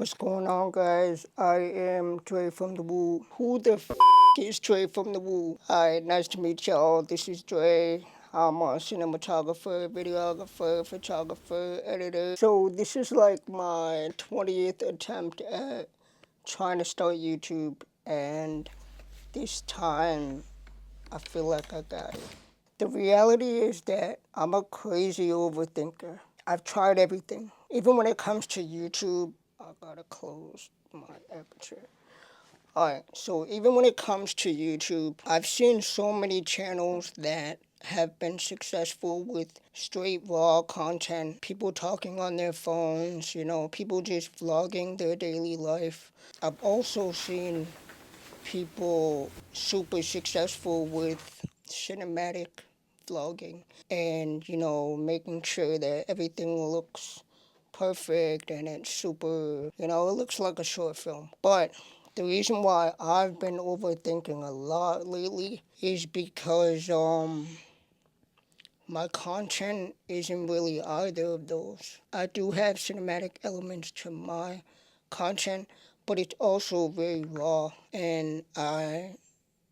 What's going on, guys? I am Dre from the Woo. Who the is Dre from the Woo? Alright, nice to meet y'all. This is Dre. I'm a cinematographer, videographer, photographer, editor. So this is like my 20th attempt at trying to start YouTube, and this time I feel like I got it. The reality is that I'm a crazy overthinker. I've tried everything. Even when it comes to YouTube, I gotta close my aperture. Alright, so even when it comes to YouTube, I've seen so many channels that have been successful with straight raw content, people talking on their phones, people just vlogging their daily life. I've also seen people super successful with cinematic vlogging and making sure that everything looks perfect and it's super, it looks like a short film. But the reason why I've been overthinking a lot lately is because my content isn't really either of those. I do have cinematic elements to my content, but it's also very raw, and I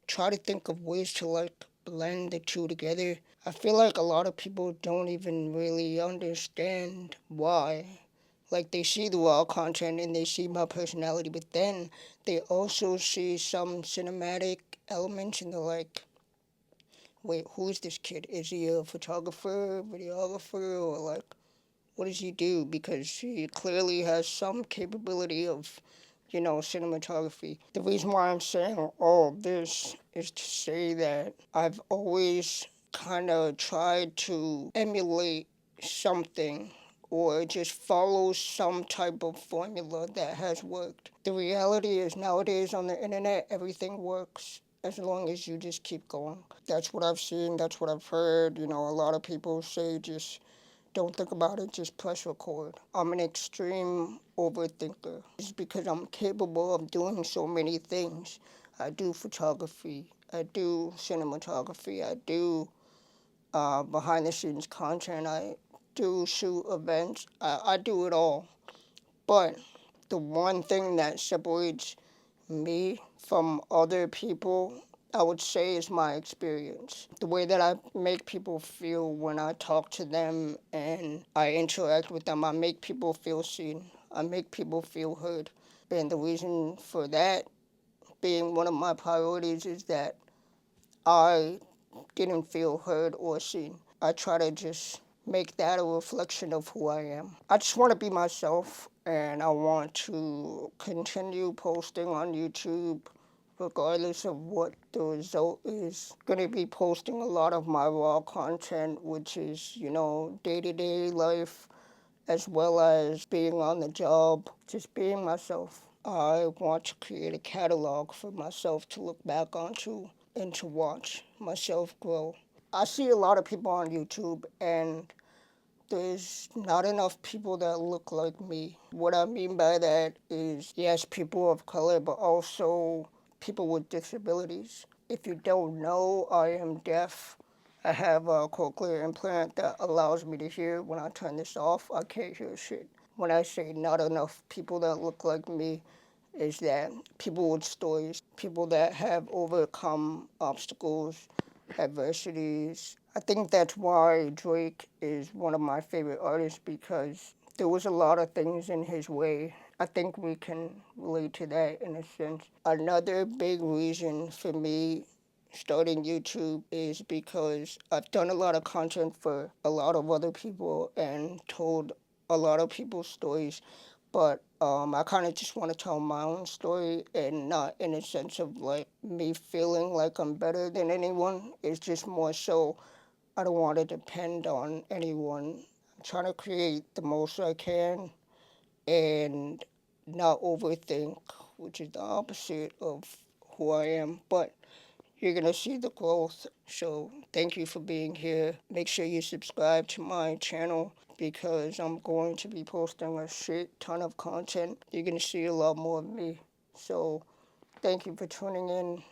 try to think of ways to like blend the two together. I feel like a lot of people don't even really understand why. Like, they see the raw content and they see my personality, but then they also see some cinematic elements and they're like, wait, who is this kid? Is he a photographer, videographer, or like, what does he do? Because he clearly has some capability of, cinematography. The reason why I'm saying all of this is to say that I've always kind of tried to emulate something or just follow some type of formula that has worked. The reality is nowadays on the internet, everything works as long as you just keep going. That's what I've seen, that's what I've heard. A lot of people say just don't think about it, just press record. I'm an extreme overthinker. It's because I'm capable of doing so many things. I do photography, I do cinematography, I do behind the scenes content, I do shoot events, I do it all. But the one thing that separates me from other people, I would say, is my experience. The way that I make people feel when I talk to them and I interact with them, I make people feel seen. I make people feel heard. And the reason for that being one of my priorities is that I didn't feel heard or seen. I try to just make that a reflection of who I am. I just want to be myself, and I want to continue posting on YouTube regardless of what the result is. Going to be posting a lot of my raw content, which is, day-to-day life, as well as being on the job, just being myself. I want to create a catalog for myself to look back onto and to watch myself grow. I see a lot of people on YouTube, and there's not enough people that look like me. What I mean by that is, yes, people of color, but also people with disabilities. If you don't know, I am deaf. I have a cochlear implant that allows me to hear. When I turn this off, I can't hear shit. When I say not enough people that look like me, is that people with stories, people that have overcome obstacles, adversities. I think that's why Drake is one of my favorite artists, because there was a lot of things in his way. I think we can relate to that in a sense. Another big reason for me starting YouTube is because I've done a lot of content for a lot of other people and told a lot of people's stories, but I kind of just want to tell my own story, and not in a sense of like me feeling like I'm better than anyone. It's just more so I don't want to depend on anyone. I'm trying to create the most I can and not overthink, which is the opposite of who I am. But you're going to see the growth. So thank you for being here. Make sure you subscribe to my channel, because I'm going to be posting a shit ton of content. You're going to see a lot more of me. So thank you for tuning in.